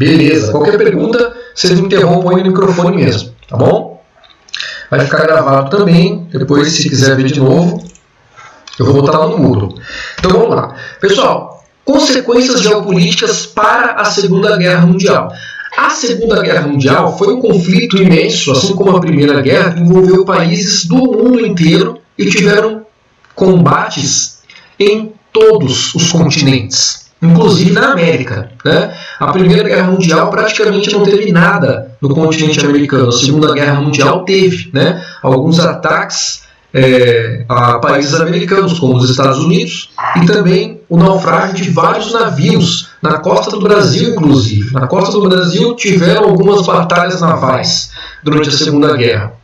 Beleza. Qualquer pergunta, vocês me interrompam aí no microfone mesmo, tá bom? Vai ficar gravado também. Depois, se quiser ver de novo, eu vou botar lá no Moodle. Então vamos lá. Pessoal, consequências geopolíticas para a Segunda Guerra Mundial. A Segunda Guerra Mundial foi um conflito imenso, assim como a Primeira Guerra, que envolveu países do mundo inteiro e tiveram combates em todos os continentes, inclusive na América, né? A Primeira Guerra Mundial praticamente não teve nada no continente americano. A Segunda Guerra Mundial teve, né, alguns ataques a países americanos, como os Estados Unidos, e também o naufrágio de vários navios na costa do Brasil, inclusive. Na costa do Brasil tiveram algumas batalhas navais durante a Segunda Guerra.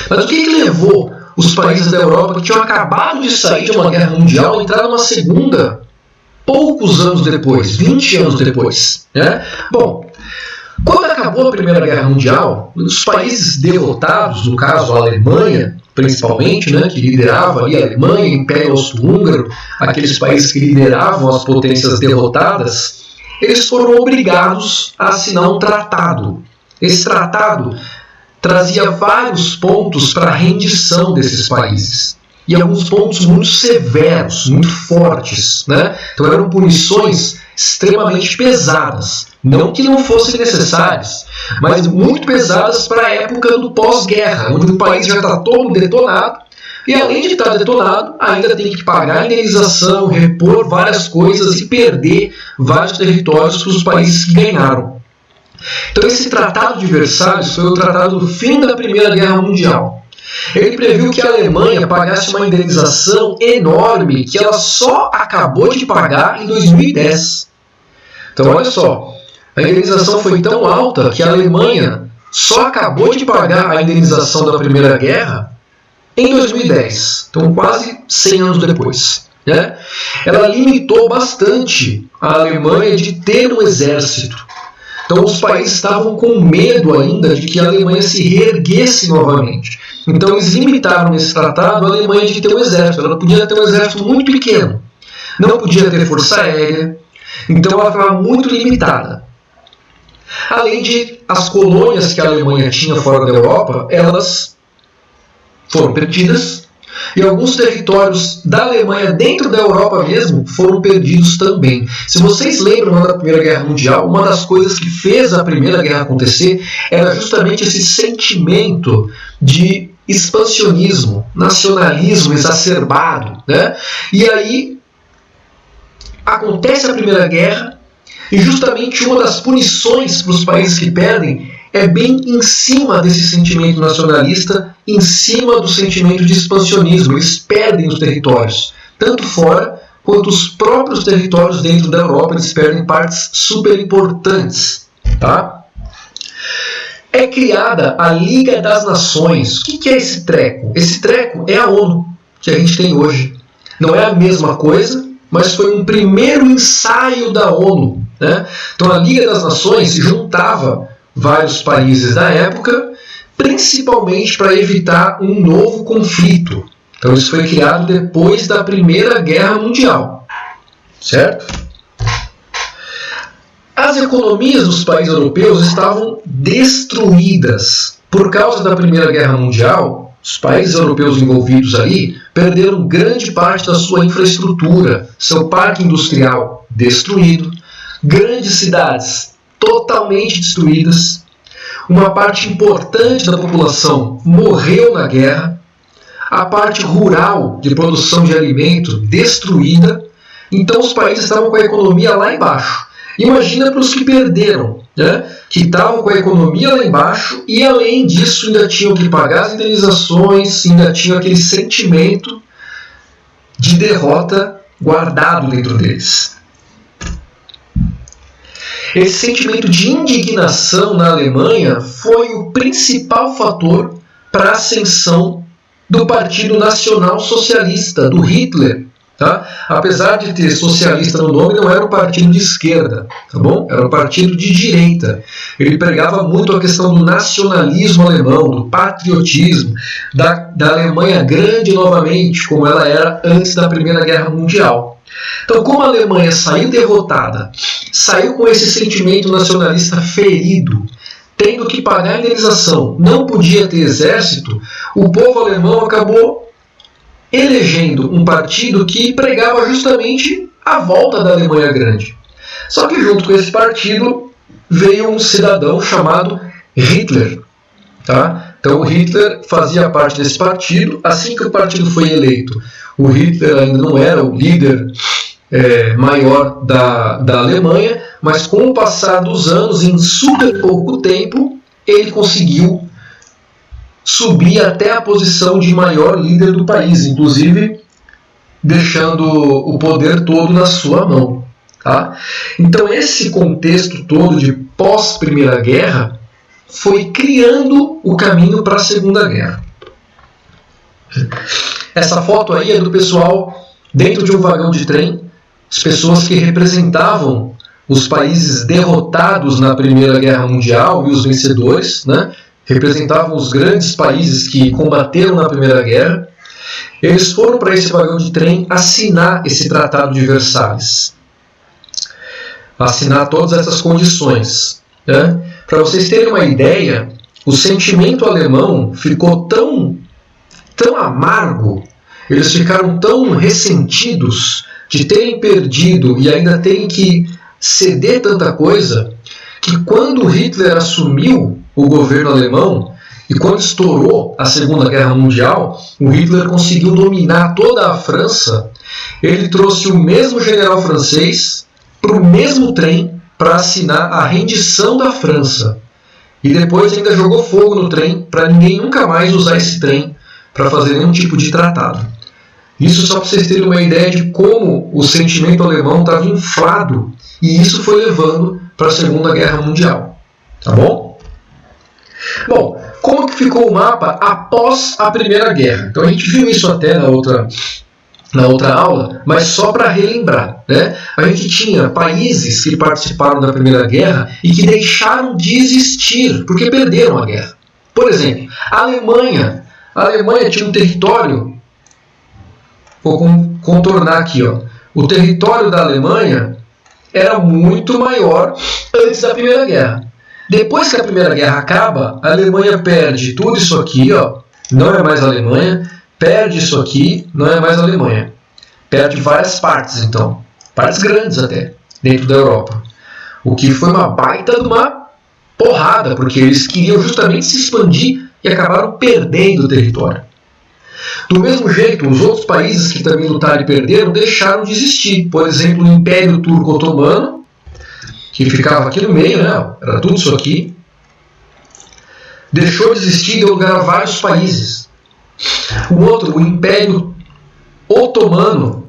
Mas o que levou os países da Europa, que tinham acabado de sair de uma guerra mundial, a entrar numa segunda poucos anos depois, 20 anos depois, né? Bom, quando acabou a Primeira Guerra Mundial, os países derrotados, no caso a Alemanha, principalmente, né, que liderava ali a Alemanha, o Império Austro-Húngaro, aqueles países que lideravam as potências derrotadas, eles foram obrigados a assinar um tratado. Esse tratado trazia vários pontos para a rendição desses países. E alguns pontos muito severos, muito fortes, né? Então eram punições extremamente pesadas. Não que não fossem necessárias, mas muito pesadas para a época do pós-guerra, onde o país já está todo detonado, e além de estar detonado, ainda tem que pagar indenização, repor várias coisas e perder vários territórios para os países que ganharam. Então esse Tratado de Versalhes foi o tratado do fim da Primeira Guerra Mundial. Ele previu que a Alemanha pagasse uma indenização enorme que ela só acabou de pagar em 2010. Então olha só, a indenização foi tão alta que a Alemanha só acabou de pagar a indenização da Primeira Guerra em 2010. Então quase 100 anos depois, né? Ela limitou bastante a Alemanha de ter um exército. Então os países estavam com medo ainda de que a Alemanha se reerguesse novamente. Então eles limitaram nesse tratado a Alemanha de ter um exército. Ela podia ter um exército muito pequeno. Não podia ter força aérea. Então ela estava muito limitada. Além de as colônias que a Alemanha tinha fora da Europa, elas foram perdidas. E alguns territórios da Alemanha dentro da Europa mesmo foram perdidos também. Se vocês lembram da Primeira Guerra Mundial, uma das coisas que fez a Primeira Guerra acontecer era justamente esse sentimento de expansionismo, nacionalismo exacerbado, né? E aí acontece a Primeira Guerra e justamente uma das punições para os países que perdem é bem em cima desse sentimento nacionalista, em cima do sentimento de expansionismo. Eles perdem os territórios, tanto fora quanto os próprios territórios dentro da Europa, eles perdem partes super importantes, tá? É criada a Liga das Nações. O que é esse treco? Esse treco é a ONU que a gente tem hoje. Não é a mesma coisa, mas foi um primeiro ensaio da ONU, né? Então a Liga das Nações juntava vários países da época, principalmente para evitar um novo conflito. Então isso foi criado depois da Primeira Guerra Mundial, certo? As economias dos países europeus estavam destruídas. Por causa da Primeira Guerra Mundial, os países europeus envolvidos ali perderam grande parte da sua infraestrutura, seu parque industrial destruído, grandes cidades totalmente destruídas, uma parte importante da população morreu na guerra, a parte rural de produção de alimento destruída. Então os países estavam com a economia lá embaixo. Imagina para os que perderam, né? Que estavam com a economia lá embaixo e além disso ainda tinham que pagar as indenizações, ainda tinham aquele sentimento de derrota guardado dentro deles. Esse sentimento de indignação na Alemanha foi o principal fator para a ascensão do Partido Nacional Socialista, do Hitler. Tá? Apesar de ter socialista no nome, não era um partido de esquerda, tá bom? Era um partido de direita. Ele pregava muito a questão do nacionalismo alemão, do patriotismo, da Alemanha grande novamente, como ela era antes da Primeira Guerra Mundial. Então, como a Alemanha saiu derrotada, saiu com esse sentimento nacionalista ferido, tendo que pagar a indenização, não podia ter exército, o povo alemão acabou elegendo um partido que pregava justamente a volta da Alemanha Grande. Só que junto com esse partido veio um cidadão chamado Hitler. Tá? Então o Hitler fazia parte desse partido. Assim que o partido foi eleito, o Hitler ainda não era o líder maior da Alemanha, mas com o passar dos anos, em super pouco tempo, ele conseguiu subir até a posição de maior líder do país, inclusive deixando o poder todo na sua mão. Tá? Então esse contexto todo de pós-Primeira Guerra foi criando o caminho para a Segunda Guerra. Essa foto aí é do pessoal dentro de um vagão de trem, as pessoas que representavam os países derrotados na Primeira Guerra Mundial e os vencedores, né? Representavam os grandes países que combateram na Primeira Guerra. Eles foram para esse vagão de trem assinar esse Tratado de Versalhes. Assinar todas essas condições. Né? Para vocês terem uma ideia, o sentimento alemão ficou tão amargo, eles ficaram tão ressentidos de terem perdido e ainda terem que ceder tanta coisa, que quando Hitler assumiu o governo alemão e quando estourou a Segunda Guerra Mundial, o Hitler conseguiu dominar toda a França. Ele trouxe o mesmo general francês para o mesmo trem para assinar a rendição da França. E depois ainda jogou fogo no trem para ninguém nunca mais usar esse trem para fazer nenhum tipo de tratado. Isso só para vocês terem uma ideia de como o sentimento alemão estava inflado, e isso foi levando para a Segunda Guerra Mundial. Tá bom? Bom, como que ficou o mapa após a Primeira Guerra? Então a gente viu isso até na outra aula, mas só para relembrar. Né? A gente tinha países que participaram da Primeira Guerra e que deixaram de existir, porque perderam a guerra. Por exemplo, a Alemanha tinha um território, vou contornar aqui, ó. O território da Alemanha era muito maior antes da Primeira Guerra. Depois que a Primeira Guerra acaba, a Alemanha perde tudo isso aqui, ó, não é mais Alemanha, perde isso aqui, não é mais Alemanha. Perde várias partes, então, partes grandes até, dentro da Europa. O que foi uma baita de uma porrada, porque eles queriam justamente se expandir e acabaram perdendo o território. Do mesmo jeito, os outros países que também lutaram e perderam deixaram de existir. Por exemplo, o Império Turco-Otomano, que ficava aqui no meio, né? Era tudo isso aqui, deixou de existir e deu lugar a vários países. O outro, o Império Otomano,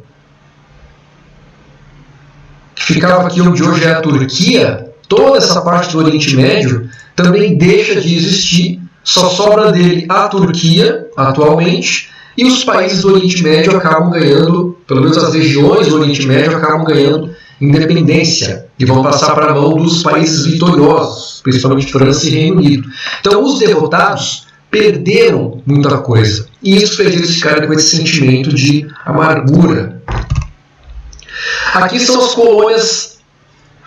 que ficava aqui onde hoje é a Turquia, toda essa parte do Oriente Médio também deixa de existir. Só sobra dele a Turquia, atualmente, e os países do Oriente Médio acabam ganhando, pelo menos as regiões do Oriente Médio acabam ganhando independência e vão passar para a mão dos países vitoriosos, principalmente França e Reino Unido. Então os derrotados perderam muita coisa, e isso fez eles ficarem com esse sentimento de amargura. Aqui são as colônias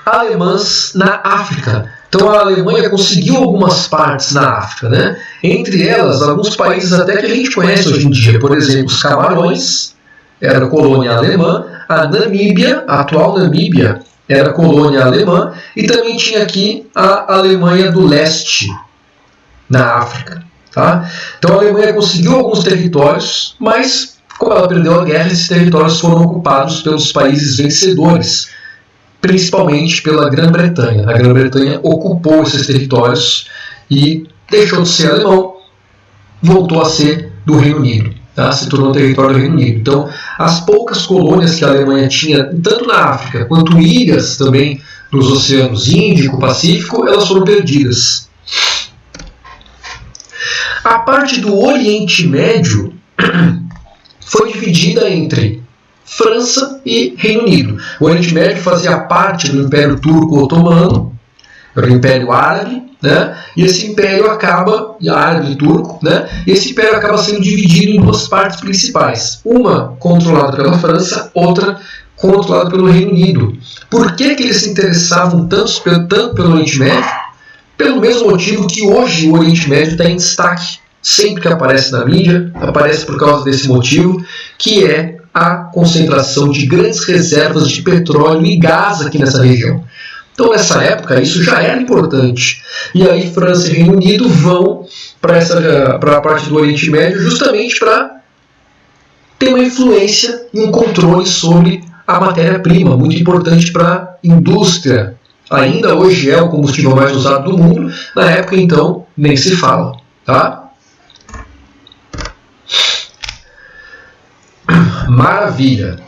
alemãs na África. Então a Alemanha conseguiu algumas partes na África, né? Entre elas, alguns países até que a gente conhece hoje em dia. Por exemplo, os Camarões, era colônia alemã. A Namíbia, a atual Namíbia, era colônia alemã. E também tinha aqui a Alemanha do Leste, na África. Tá? Então a Alemanha conseguiu alguns territórios, mas como ela perdeu a guerra, esses territórios foram ocupados pelos países vencedores, principalmente pela Grã-Bretanha. A Grã-Bretanha ocupou esses territórios e deixou de ser alemão, voltou a ser do Reino Unido, tá? Se tornou território do Reino Unido. Então, as poucas colônias que a Alemanha tinha, tanto na África quanto ilhas também nos oceanos Índico e Pacífico, elas foram perdidas. A parte do Oriente Médio foi dividida entre França e Reino Unido. O Oriente Médio fazia parte do Império Turco-Otomano, era o Império Árabe, né? E esse império acaba, árabe e turco, né? E esse império acaba sendo dividido em duas partes principais. Uma controlada pela França, outra controlada pelo Reino Unido. Por que eles se interessavam tanto pelo Oriente Médio? Pelo mesmo motivo que hoje o Oriente Médio está em destaque. Sempre que aparece na mídia, aparece por causa desse motivo, que é a concentração de grandes reservas de petróleo e gás aqui nessa região. Então, nessa época, isso já era importante. E aí, França e Reino Unido vão para a parte do Oriente Médio justamente para ter uma influência e um controle sobre a matéria-prima, muito importante para a indústria. Ainda hoje é o combustível mais usado do mundo, na época, então, nem se fala. Tá? Maravilha!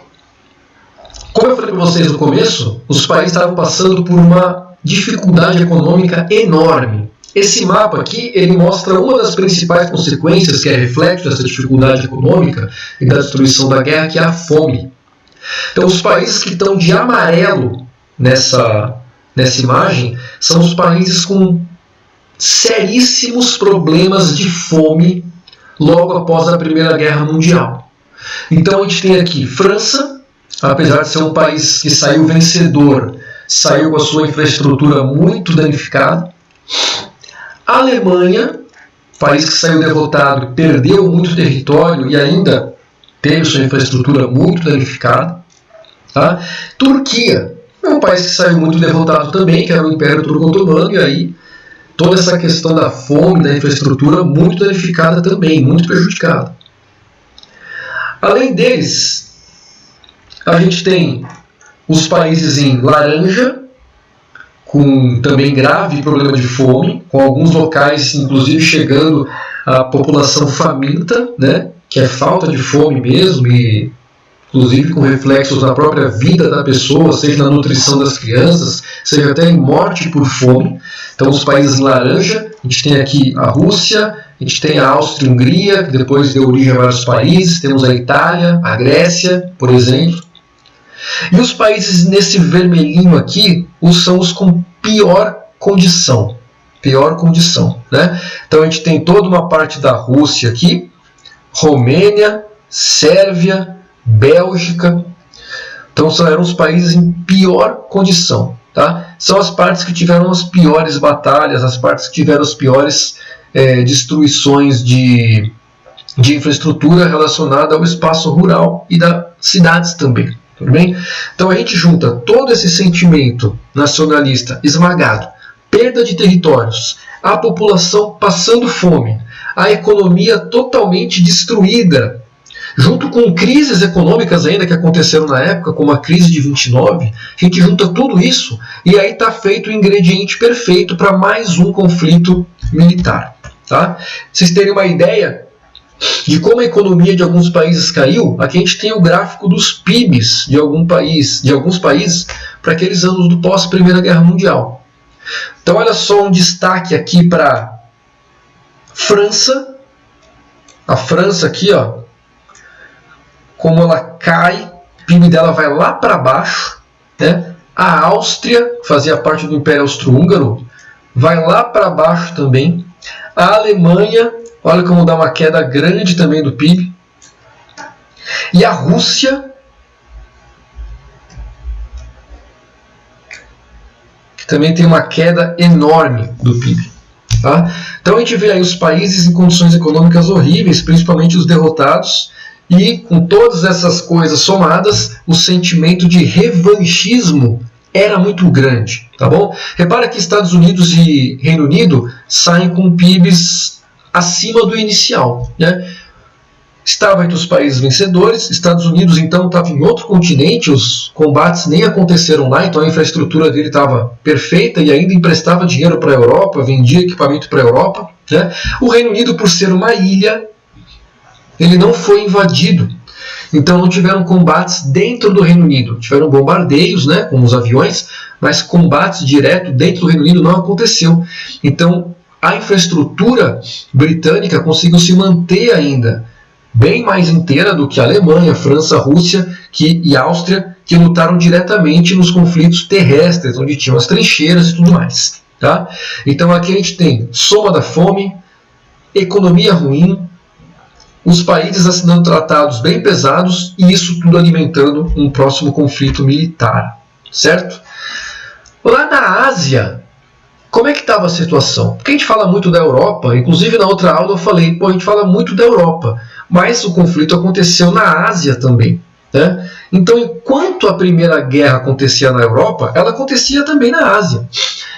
Como eu falei para vocês no começo, os países estavam passando por uma dificuldade econômica enorme. Esse mapa aqui, ele mostra uma das principais consequências que é reflexo dessa dificuldade econômica e da destruição da guerra, que é a fome. Então, os países que estão de amarelo nessa imagem são os países com seríssimos problemas de fome logo após a Primeira Guerra Mundial. Então, a gente tem aqui França, apesar de ser um país que saiu vencedor, saiu com a sua infraestrutura muito danificada. A Alemanha, país que saiu derrotado, perdeu muito território e ainda teve sua infraestrutura muito danificada. Tá? Turquia é um país que saiu muito derrotado também, que era o Império Turco-Otomano, e aí toda essa questão da fome, da infraestrutura, muito danificada também, muito prejudicada. Além deles, a gente tem os países em laranja, com também grave problema de fome, com alguns locais, inclusive, chegando a população faminta, né, que é falta de fome mesmo, e inclusive com reflexos na própria vida da pessoa, seja na nutrição das crianças, seja até em morte por fome. Então, os países em laranja, a gente tem aqui a Rússia, a gente tem a Áustria e a Hungria, que depois deu origem a vários países, temos a Itália, a Grécia, por exemplo. E os países nesse vermelhinho aqui são os com pior condição. Né? Então a gente tem toda uma parte da Rússia aqui, Romênia, Sérvia, Bélgica. Então eram os países em pior condição. Tá? São as partes que tiveram as piores batalhas, as partes que tiveram as piores destruições de infraestrutura relacionada ao espaço rural e das cidades também. Tudo bem? Então a gente junta todo esse sentimento nacionalista esmagado, perda de territórios, a população passando fome, a economia totalmente destruída, junto com crises econômicas ainda que aconteceram na época, como a crise de 29, a gente junta tudo isso e aí está feito o ingrediente perfeito para mais um conflito militar. Tá? Vocês terem uma ideia de como a economia de alguns países caiu, aqui a gente tem o gráfico dos PIBs de alguns países para aqueles anos do pós-Primeira Guerra Mundial. Então olha só um destaque aqui para França. A França aqui, ó, como ela cai, o PIB dela vai lá para baixo. Né? A Áustria, que fazia parte do Império Austro-Húngaro, vai lá para baixo também. A Alemanha, olha como dá uma queda grande também do PIB. E a Rússia, que também tem uma queda enorme do PIB. Tá? Então a gente vê aí os países em condições econômicas horríveis, principalmente os derrotados, e com todas essas coisas somadas, o sentimento de revanchismo era muito grande. Tá bom? Repara que Estados Unidos e Reino Unido saem com PIBs acima do inicial. Né? Estava entre os países vencedores, Estados Unidos então estava em outro continente, os combates nem aconteceram lá, então a infraestrutura dele estava perfeita e ainda emprestava dinheiro para a Europa, vendia equipamento para a Europa. Né? O Reino Unido, por ser uma ilha, ele não foi invadido, então não tiveram combates dentro do Reino Unido, tiveram bombardeios, né, com os aviões, mas combates direto dentro do Reino Unido não aconteceu. Então a infraestrutura britânica conseguiu se manter ainda bem mais inteira do que a Alemanha, França, Rússia e Áustria, que lutaram diretamente nos conflitos terrestres, onde tinham as trincheiras e tudo mais. Tá? Então aqui a gente tem soma da fome, economia ruim, os países assinando tratados bem pesados e isso tudo alimentando um próximo conflito militar, certo? Lá na Ásia, como é que estava a situação? Porque a gente fala muito da Europa, inclusive na outra aula eu falei, a gente fala muito da Europa, mas o conflito aconteceu na Ásia também, né? Então, enquanto a Primeira Guerra acontecia na Europa, ela acontecia também na Ásia.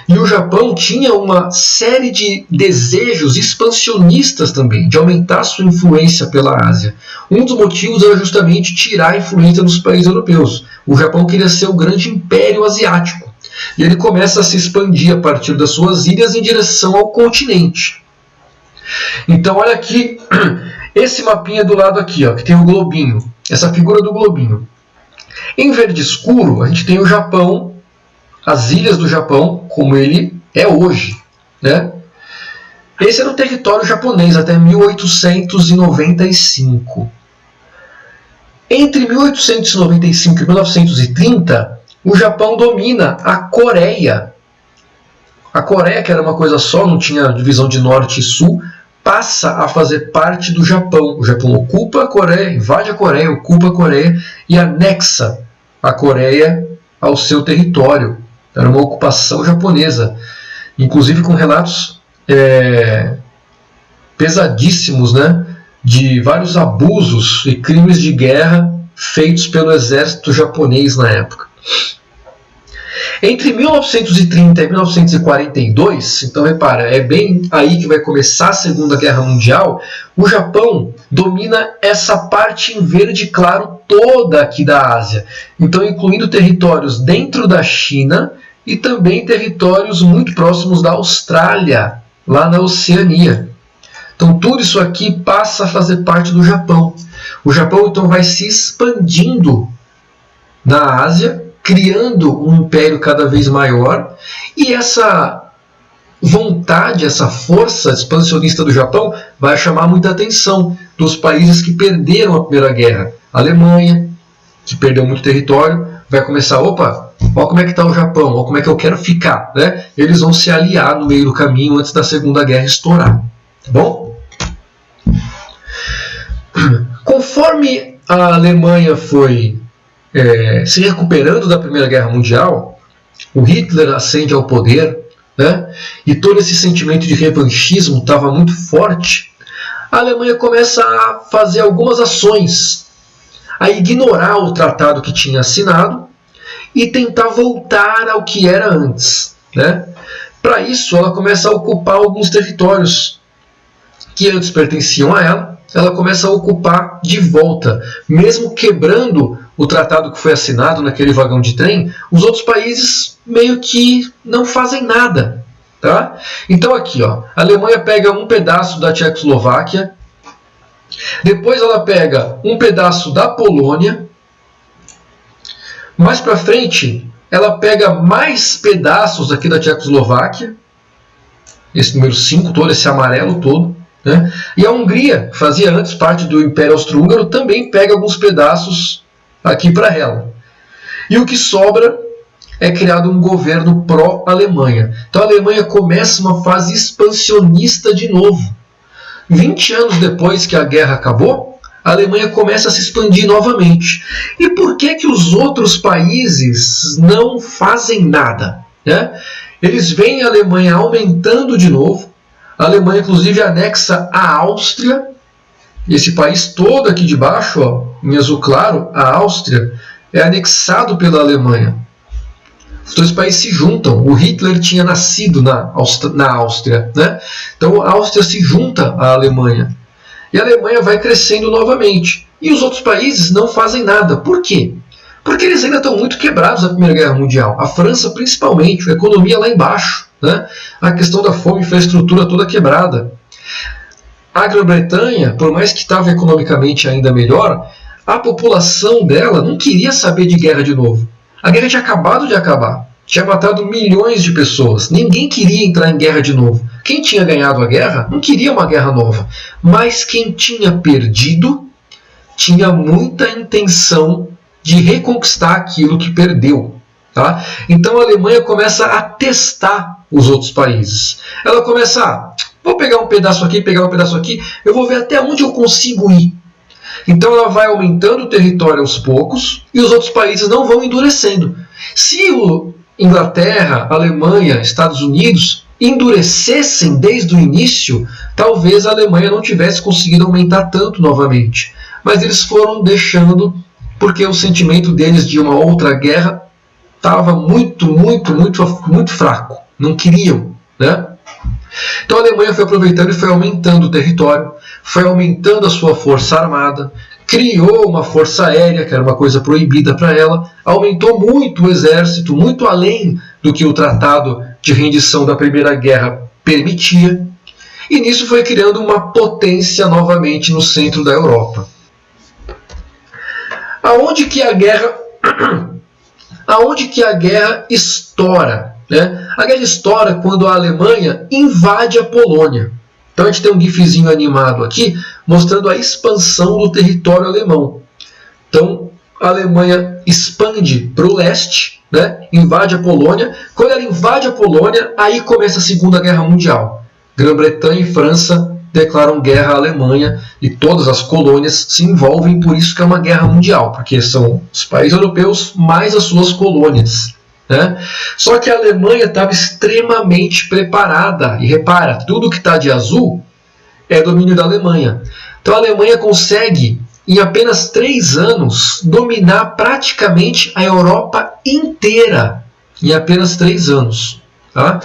E o Japão tinha uma série de desejos expansionistas também, de aumentar sua influência pela Ásia. Um dos motivos era justamente tirar a influência dos países europeus. O Japão queria ser o grande império asiático. E ele começa a se expandir a partir das suas ilhas em direção ao continente. Então, olha aqui, esse mapinha do lado aqui, ó, que tem o globinho, essa figura do globinho. Em verde escuro, a gente tem o Japão, as ilhas do Japão, como ele é hoje, né? Esse era o território japonês até 1895. Entre 1895 e 1930, o Japão domina a Coreia. A Coreia, que era uma coisa só, não tinha divisão de norte e sul, passa a fazer parte do Japão. O Japão ocupa a Coreia, invade a Coreia, ocupa a Coreia e anexa a Coreia ao seu território. Era uma ocupação japonesa, inclusive com relatos pesadíssimos, né, de vários abusos e crimes de guerra feitos pelo exército japonês na época. Entre 1930 e 1942, então repara, é bem aí que vai começar a Segunda Guerra Mundial, o Japão domina essa parte em verde claro toda aqui da Ásia, então incluindo territórios dentro da China e também territórios muito próximos da Austrália, lá na Oceania. Então tudo isso aqui passa a fazer parte do Japão. O Japão então vai se expandindo na Ásia, criando um império cada vez maior, e essa vontade, essa força expansionista do Japão vai chamar muita atenção dos países que perderam a Primeira Guerra. A Alemanha, que perdeu muito território, vai começar, opa, olha como é que está o Japão, olha como é que eu quero ficar, né? Eles vão se aliar no meio do caminho antes da Segunda Guerra estourar, tá bom? Conforme a Alemanha foi se recuperando da Primeira Guerra Mundial, o Hitler ascende ao poder, né? E todo esse sentimento de revanchismo estava muito forte. A Alemanha começa a fazer algumas ações, a ignorar o tratado que tinha assinado e tentar voltar ao que era antes, né? Para isso, ela começa a ocupar alguns territórios que antes pertenciam a ela. Ela começa a ocupar de volta, mesmo quebrando o tratado que foi assinado naquele vagão de trem, os outros países meio que não fazem nada, tá? Então aqui, ó, a Alemanha pega um pedaço da Tchecoslováquia, depois ela pega um pedaço da Polônia, mais para frente ela pega mais pedaços aqui da Tchecoslováquia, esse número 5 todo, esse amarelo todo, né? E a Hungria, que fazia antes parte do Império Austro-Húngaro, também pega alguns pedaços aqui para ela. E o que sobra é criado um governo pró-Alemanha. Então a Alemanha começa uma fase expansionista de novo. 20 anos depois que a guerra acabou, a Alemanha começa a se expandir novamente. E por que que os outros países não fazem nada, né? Eles veem a Alemanha aumentando de novo. A Alemanha, inclusive, anexa a Áustria, esse país todo aqui de baixo, ó, em azul claro, a Áustria, é anexado pela Alemanha. Os dois países se juntam. O Hitler tinha nascido na Áustria, né? Então a Áustria se junta à Alemanha. E a Alemanha vai crescendo novamente. E os outros países não fazem nada. Por quê? Porque eles ainda estão muito quebrados na Primeira Guerra Mundial. A França, principalmente, a economia lá embaixo, né? A questão da fome, infraestrutura toda quebrada. A Grã-Bretanha, por mais que estava economicamente ainda melhor, a população dela não queria saber de guerra de novo. A guerra tinha acabado de acabar. Tinha matado milhões de pessoas. Ninguém queria entrar em guerra de novo. Quem tinha ganhado a guerra não queria uma guerra nova. Mas quem tinha perdido tinha muita intenção de reconquistar aquilo que perdeu. Tá? Então a Alemanha começa a testar os outros países. Ela começa, vou pegar um pedaço aqui, pegar um pedaço aqui, eu vou ver até onde eu consigo ir. Então ela vai aumentando o território aos poucos e os outros países não vão endurecendo. Se o Inglaterra, Alemanha, Estados Unidos endurecessem desde o início, talvez a Alemanha não tivesse conseguido aumentar tanto novamente. Mas eles foram deixando porque o sentimento deles de uma outra guerra estava muito fraco. Não queriam, né? Então a Alemanha foi aproveitando e foi aumentando o território, foi aumentando a sua força armada, criou uma força aérea, que era uma coisa proibida para ela, aumentou muito o exército, muito além do que o Tratado de Rendição da Primeira Guerra permitia, e nisso foi criando uma potência novamente no centro da Europa. Aonde que a guerra estoura? Né? A guerra estoura quando a Alemanha invade a Polônia. Então a gente tem um gifzinho animado aqui mostrando a expansão do território alemão. Então a Alemanha expande para o leste, né? Invade a Polônia. Quando ela invade a Polônia, aí começa a Segunda Guerra Mundial. Grã-Bretanha e França declaram guerra à Alemanha e todas as colônias se envolvem, por isso que é uma guerra mundial, porque são os países europeus mais as suas colônias. Né? Só que a Alemanha estava extremamente preparada, e repara, tudo que está de azul é domínio da Alemanha. Então a Alemanha consegue, em apenas 3 anos, dominar praticamente a Europa inteira, em apenas 3 anos. Tá?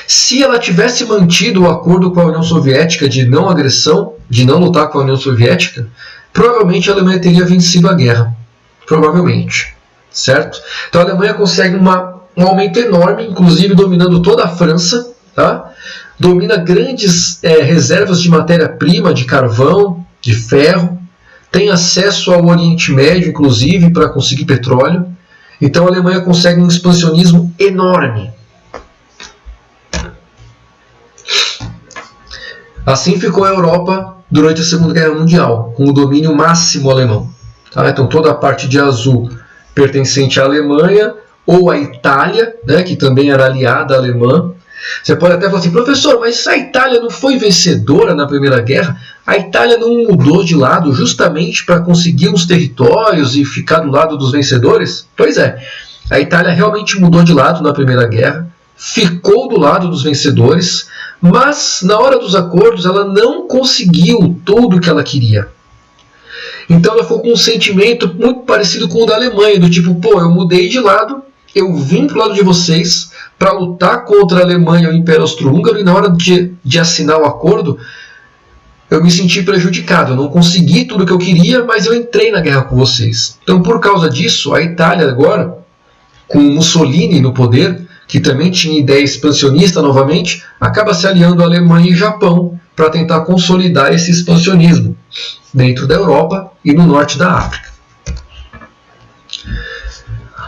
Se ela tivesse mantido o acordo com a União Soviética de não agressão, de não lutar com a União Soviética, provavelmente a Alemanha teria vencido a guerra. Provavelmente. Certo? Então a Alemanha consegue um aumento enorme, inclusive dominando toda a França, tá? Domina grandes reservas de matéria-prima, de carvão, de ferro, tem acesso ao Oriente Médio, inclusive, para conseguir petróleo. Então a Alemanha consegue um expansionismo enorme. Assim ficou a Europa durante a Segunda Guerra Mundial, com o domínio máximo alemão. Tá? Então toda a parte de azul pertencente à Alemanha, ou à Itália, né, que também era aliada alemã. Você pode até falar assim, professor, mas a Itália não foi vencedora na Primeira Guerra? A Itália não mudou de lado justamente para conseguir uns territórios e ficar do lado dos vencedores? Pois é, a Itália realmente mudou de lado na Primeira Guerra, ficou do lado dos vencedores, mas na hora dos acordos ela não conseguiu tudo o que ela queria. Então ela ficou com um sentimento muito parecido com o da Alemanha, do tipo, pô, eu mudei de lado, eu vim pro lado de vocês para lutar contra a Alemanha e o Império Austro-Húngaro, e na hora de assinar o acordo, eu me senti prejudicado. Eu não consegui tudo o que eu queria, mas eu entrei na guerra com vocês. Então, por causa disso, a Itália agora, com Mussolini no poder, que também tinha ideia expansionista novamente, acaba se aliando à Alemanha e Japão para tentar consolidar esse expansionismo dentro da Europa e no norte da África.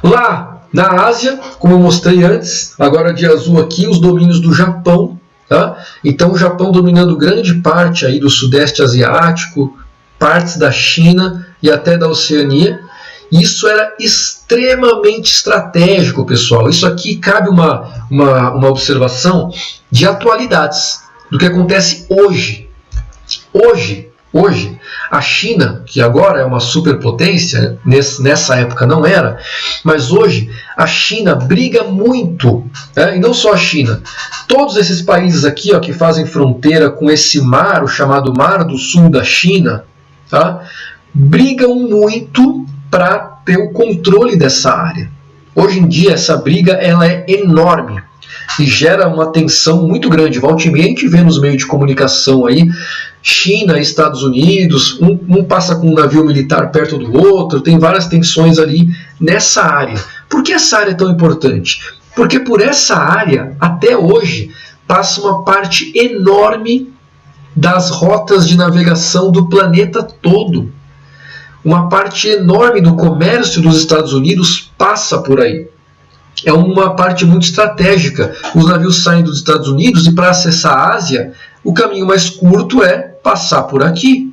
Lá na Ásia, como eu mostrei antes, agora de azul aqui, os domínios do Japão. Tá? Então o Japão dominando grande parte aí do Sudeste Asiático, partes da China e até da Oceania. Isso era extremamente estratégico, pessoal. Isso aqui cabe uma observação de atualidades, do que acontece hoje. Hoje, a China, que agora é uma superpotência, nessa época não era, mas hoje a China briga muito, e não só a China, todos esses países aqui, ó, que fazem fronteira com esse mar, o chamado Mar do Sul da China, tá, brigam muito para ter o controle dessa área. Hoje em dia essa briga ela é enorme e gera uma tensão muito grande. Volta e meia a gente vê nos meios de comunicação aí, China e Estados Unidos, um passa com um navio militar perto do outro, tem várias tensões ali nessa área. Por que essa área é tão importante? Porque por essa área, até hoje, passa uma parte enorme das rotas de navegação do planeta todo. Uma parte enorme do comércio dos Estados Unidos passa por aí. É uma parte muito estratégica. Os navios saem dos Estados Unidos e para acessar a Ásia, o caminho mais curto é passar por aqui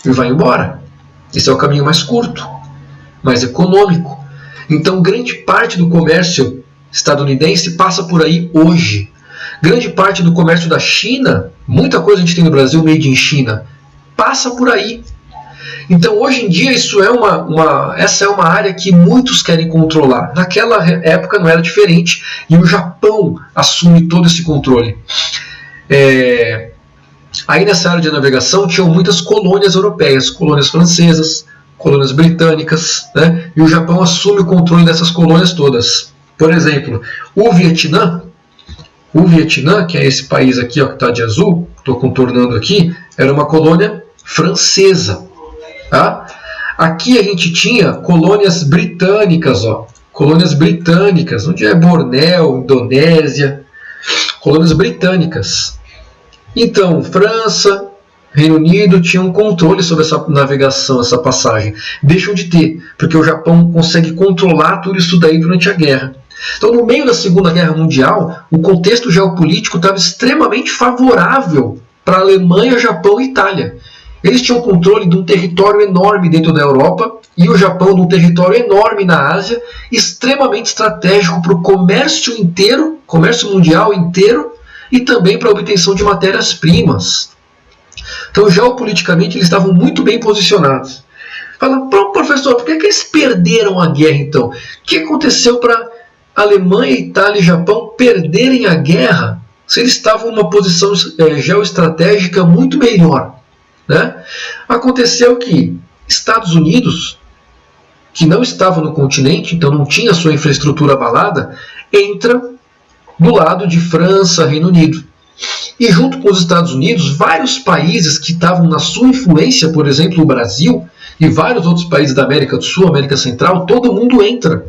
e vai embora. Esse é o caminho mais curto, mais econômico. Então, grande parte do comércio estadunidense passa por aí hoje. Grande parte do comércio da China, muita coisa a gente tem no Brasil made in China, passa por aí. Então, hoje em dia, essa é uma área que muitos querem controlar. Naquela época não era diferente, e o Japão assume todo esse controle. Aí nessa área de navegação tinham muitas colônias europeias, colônias francesas, colônias britânicas, né? E o Japão assume o controle dessas colônias todas. Por exemplo, o Vietnã, que é esse país aqui ó, que está de azul, estou contornando aqui, era uma colônia francesa. Tá? Aqui a gente tinha colônias britânicas, ó, colônias britânicas, onde é Bornéu, Indonésia, colônias britânicas. Então, França, Reino Unido tinham controle sobre essa navegação, essa passagem. Deixam de ter, porque o Japão consegue controlar tudo isso daí durante a guerra. Então, no meio da Segunda Guerra Mundial, o contexto geopolítico estava extremamente favorável para a Alemanha, Japão e Itália. Eles tinham controle de um território enorme dentro da Europa e o Japão de um território enorme na Ásia, extremamente estratégico para o comércio inteiro, comércio mundial inteiro, e também para a obtenção de matérias-primas. Então, geopoliticamente, eles estavam muito bem posicionados. Fala, professor, por que eles perderam a guerra então? O que aconteceu para Alemanha, Itália e Japão perderem a guerra se eles estavam em uma posição geoestratégica muito melhor? Né? Aconteceu que Estados Unidos, que não estava no continente, então não tinha sua infraestrutura abalada, entra do lado de França, Reino Unido. E junto com os Estados Unidos, vários países que estavam na sua influência, por exemplo, o Brasil e vários outros países da América do Sul, América Central, todo mundo entra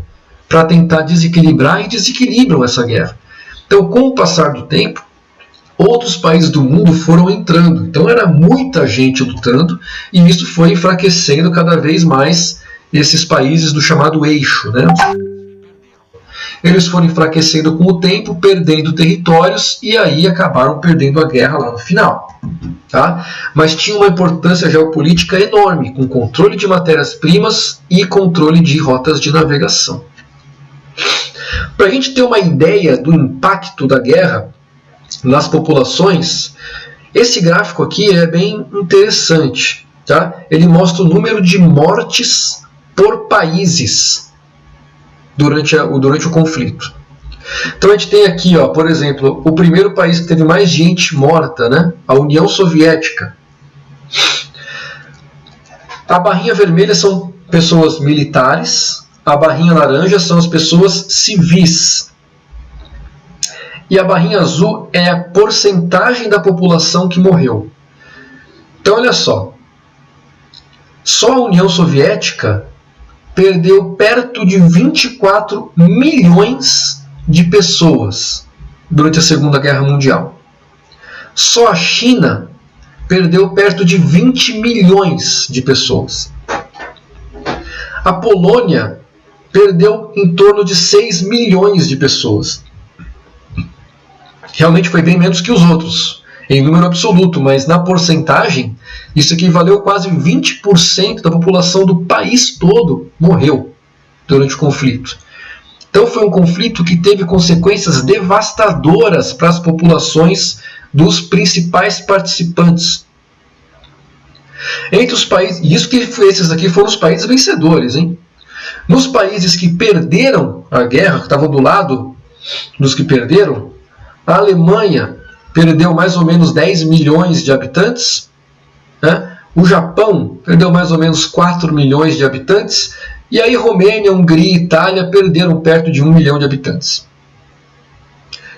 para tentar desequilibrar e desequilibram essa guerra. Então, com o passar do tempo, outros países do mundo foram entrando. Então, era muita gente lutando e isso foi enfraquecendo cada vez mais esses países do chamado eixo, né? Eles foram enfraquecendo com o tempo, perdendo territórios e aí acabaram perdendo a guerra lá no final. Tá? Mas tinha uma importância geopolítica enorme, com controle de matérias-primas e controle de rotas de navegação. Para a gente ter uma ideia do impacto da guerra nas populações, esse gráfico aqui é bem interessante. Tá? Ele mostra o número de mortes por países durante o conflito. Então a gente tem aqui, ó, por exemplo, o primeiro país que teve mais gente morta, né? A União Soviética. A barrinha vermelha são pessoas militares, a barrinha laranja são as pessoas civis. E a barrinha azul é a porcentagem da população que morreu. Então olha só a União Soviética perdeu perto de 24 milhões de pessoas durante a Segunda Guerra Mundial. Só a China perdeu perto de 20 milhões de pessoas. A Polônia perdeu em torno de 6 milhões de pessoas. Realmente foi bem menos que os outros, em número absoluto, mas na porcentagem, isso equivaleu a quase 20% da população do país todo morreu durante o conflito. Então foi um conflito que teve consequências devastadoras para as populações dos principais participantes. Entre os países, e isso que esses aqui foram os países vencedores, hein? Nos países que perderam a guerra, que estavam do lado dos que perderam, a Alemanha perdeu mais ou menos 10 milhões de habitantes, né? O Japão perdeu mais ou menos 4 milhões de habitantes, e aí Romênia, Hungria e Itália perderam perto de 1 milhão de habitantes.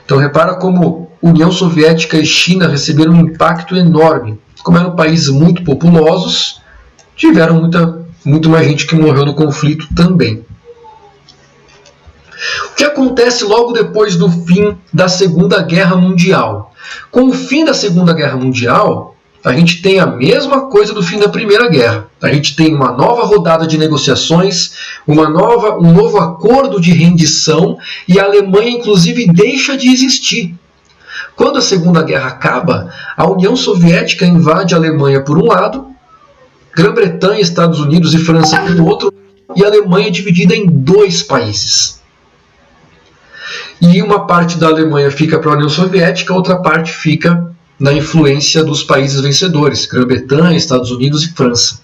Então repara como União Soviética e China receberam um impacto enorme. Como eram países muito populosos, tiveram muito mais gente que morreu no conflito também. O que acontece logo depois do fim da Segunda Guerra Mundial? Com o fim da Segunda Guerra Mundial, a gente tem a mesma coisa do fim da Primeira Guerra. A gente tem uma nova rodada de negociações, um novo acordo de rendição, e a Alemanha, inclusive, deixa de existir. Quando a Segunda Guerra acaba, a União Soviética invade a Alemanha por um lado, Grã-Bretanha, Estados Unidos e França por outro, e a Alemanha é dividida em 2 países. e uma parte da Alemanha fica para a União Soviética, outra parte fica na influência dos países vencedores, Grã-Bretanha, Estados Unidos e França.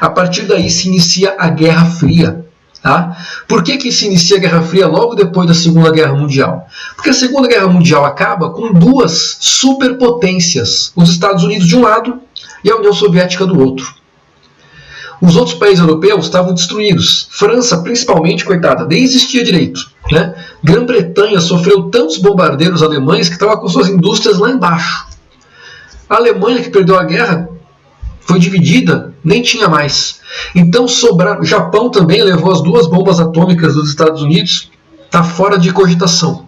A partir daí se inicia a Guerra Fria. Tá? Por que se inicia a Guerra Fria logo depois da Segunda Guerra Mundial? Porque a Segunda Guerra Mundial acaba com duas superpotências, os Estados Unidos de um lado e a União Soviética do outro. Os outros países europeus estavam destruídos. França, principalmente, coitada, nem existia direito. Né? Grã-Bretanha sofreu tantos bombardeiros alemães que estava com suas indústrias lá embaixo. A Alemanha, que perdeu a guerra, foi dividida, nem tinha mais. Então sobraram. O Japão também levou as duas bombas atômicas dos Estados Unidos, está fora de cogitação.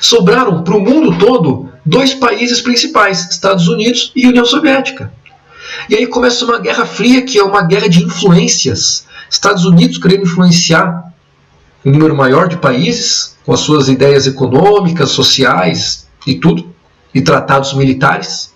Sobraram para o mundo todo dois países principais, Estados Unidos e União Soviética. E aí começa uma Guerra Fria, que é uma guerra de influências. Estados Unidos querendo influenciar um número maior de países, com as suas ideias econômicas, sociais e tudo, e tratados militares.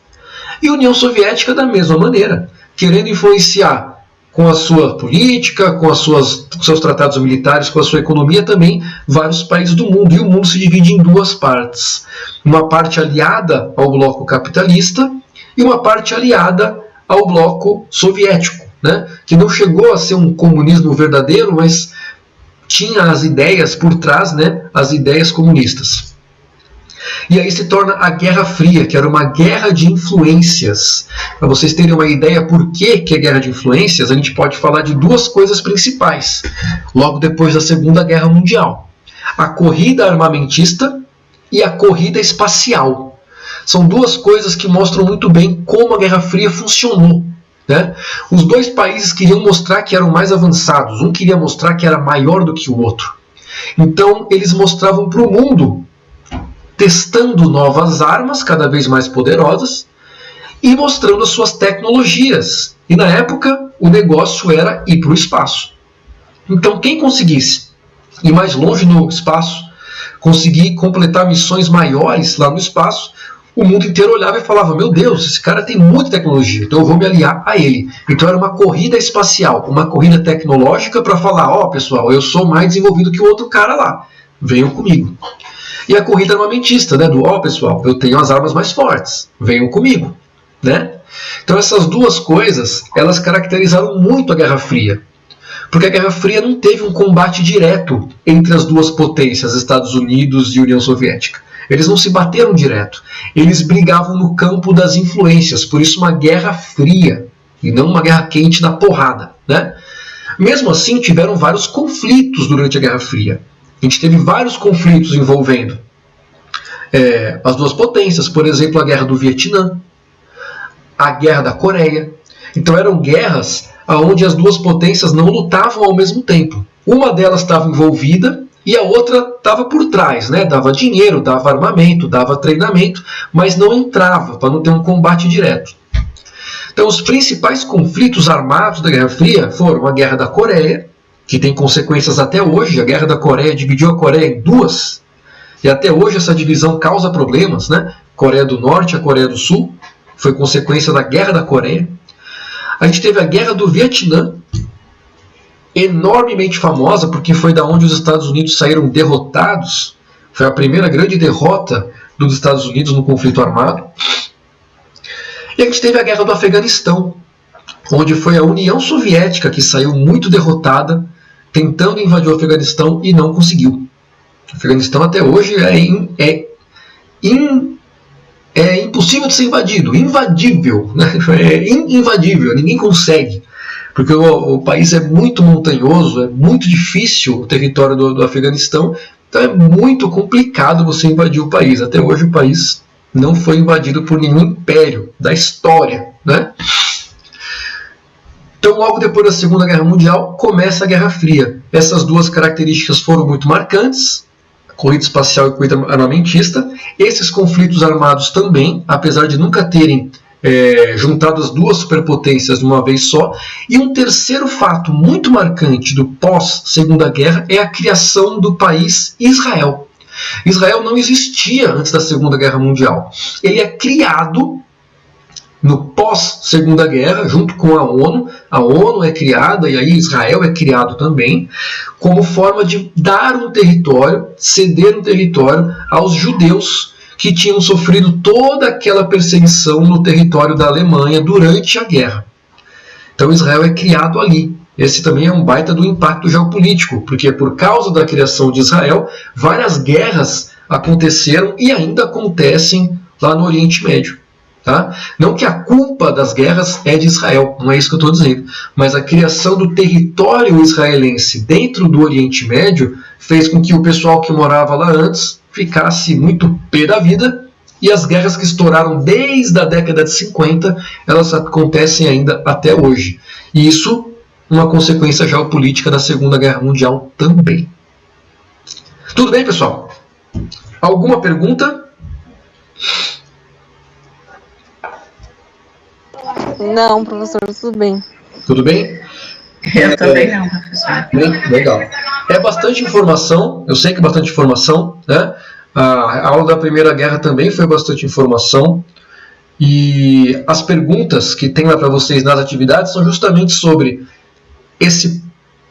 E a União Soviética da mesma maneira, querendo influenciar com a sua política, com seus tratados militares, com a sua economia também, vários países do mundo. E o mundo se divide em duas partes. Uma parte aliada ao bloco capitalista e uma parte aliada ao bloco soviético, né? Que não chegou a ser um comunismo verdadeiro, mas tinha as ideias por trás, né? As ideias comunistas. E aí se torna a Guerra Fria, que era uma guerra de influências. Para vocês terem uma ideia por que é guerra de influências, a gente pode falar de duas coisas principais, logo depois da Segunda Guerra Mundial. A corrida armamentista e a corrida espacial. São duas coisas que mostram muito bem como a Guerra Fria funcionou. Né? Os dois países queriam mostrar que eram mais avançados, um queria mostrar que era maior do que o outro. Então eles mostravam para o mundo, testando novas armas cada vez mais poderosas e mostrando as suas tecnologias. E na época o negócio era ir para o espaço. Então quem conseguisse ir mais longe no espaço, conseguir completar missões maiores lá no espaço, o mundo inteiro olhava e falava, meu Deus, esse cara tem muita tecnologia, então eu vou me aliar a ele. Então era uma corrida espacial, uma corrida tecnológica para falar, ó, pessoal, eu sou mais desenvolvido que o outro cara lá, venham comigo. E a corrida armamentista, né, do, ó, pessoal, eu tenho as armas mais fortes, venham comigo. Né? Então essas duas coisas, elas caracterizaram muito a Guerra Fria. Porque a Guerra Fria não teve um combate direto entre as duas potências, Estados Unidos e União Soviética. Eles não se bateram direto. Eles brigavam no campo das influências. Por isso uma Guerra Fria e não uma guerra quente na porrada. Né? Mesmo assim, tiveram vários conflitos durante a Guerra Fria. A gente teve vários conflitos envolvendo as duas potências. Por exemplo, a Guerra do Vietnã, a Guerra da Coreia. Então eram guerras onde as duas potências não lutavam ao mesmo tempo. Uma delas estava envolvida e a outra estava por trás, né? Dava dinheiro, dava armamento, dava treinamento, mas não entrava para não ter um combate direto. Então os principais conflitos armados da Guerra Fria foram a Guerra da Coreia, que tem consequências até hoje. A Guerra da Coreia dividiu a Coreia em duas, e até hoje essa divisão causa problemas, né? Coreia do Norte e a Coreia do Sul, foi consequência da Guerra da Coreia. A gente teve a Guerra do Vietnã, enormemente famosa, porque foi da onde os Estados Unidos saíram derrotados. Foi a primeira grande derrota dos Estados Unidos no conflito armado. E a gente teve a Guerra do Afeganistão, onde foi a União Soviética que saiu muito derrotada, tentando invadir o Afeganistão e não conseguiu. O Afeganistão até hoje é impossível de ser invadido, invadível, né? É invadível, ninguém consegue, porque o país é muito montanhoso, é muito difícil o território do Afeganistão, então é muito complicado você invadir o país. Até hoje o país não foi invadido por nenhum império da história. Né? Então logo depois da Segunda Guerra Mundial começa a Guerra Fria. Essas duas características foram muito marcantes, corrida espacial e corrida armamentista. Esses conflitos armados também, apesar de nunca terem juntado as duas superpotências de uma vez só. E um terceiro fato muito marcante do pós-Segunda Guerra é a criação do país Israel. Israel não existia antes da Segunda Guerra Mundial. Ele é criado no pós-Segunda Guerra, junto com a ONU, a ONU é criada, e aí Israel é criado também, como forma de dar um território, ceder um território aos judeus que tinham sofrido toda aquela perseguição no território da Alemanha durante a guerra. Então Israel é criado ali. Esse também é um baita do impacto geopolítico, porque por causa da criação de Israel, várias guerras aconteceram e ainda acontecem lá no Oriente Médio. Tá? Não que a culpa das guerras é de Israel, não é isso que eu estou dizendo, mas a criação do território israelense dentro do Oriente Médio fez com que o pessoal que morava lá antes ficasse muito pé da vida, e as guerras que estouraram desde a década de 50, elas acontecem ainda até hoje. E isso uma consequência geopolítica da Segunda Guerra Mundial também. Tudo bem, pessoal? Alguma pergunta? Não, professor, tudo bem. Tudo bem? Eu também não, professor. Legal. É bastante informação, eu sei que é bastante informação, né? A aula da Primeira Guerra também foi bastante informação. E as perguntas que tem lá para vocês nas atividades são justamente sobre esse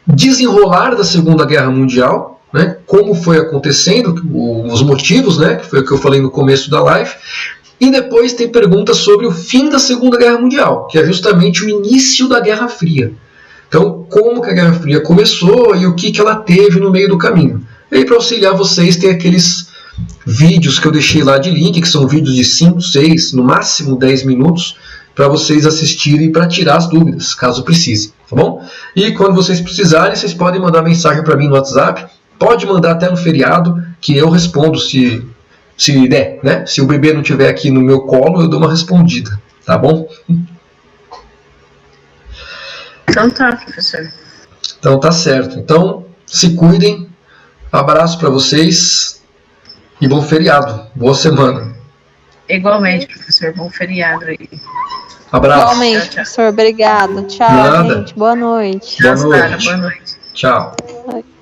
desenrolar da Segunda Guerra Mundial, né? Como foi acontecendo, os motivos, né? Que foi o que eu falei no começo da live. E depois tem perguntas sobre o fim da Segunda Guerra Mundial, que é justamente o início da Guerra Fria. Então, como que a Guerra Fria começou e o que ela teve no meio do caminho. E aí, para auxiliar vocês, tem aqueles vídeos que eu deixei lá de link, que são vídeos de 5, 6, no máximo 10 minutos, para vocês assistirem para tirar as dúvidas, caso precise, tá bom? E quando vocês precisarem, vocês podem mandar mensagem para mim no WhatsApp, pode mandar até no feriado, que eu respondo se der, né? Se o bebê não estiver aqui no meu colo, eu dou uma respondida, tá bom? Então tá, professor. Então tá certo. Então, se cuidem. Abraço para vocês e bom feriado. Boa semana. Igualmente, professor. Bom feriado aí. Abraço. Igualmente, Tchau, tchau. professor. Obrigada. Tchau, Nada. gente. Boa noite. Boa Tchau, Sara. noite. Boa noite. Tchau. Oi.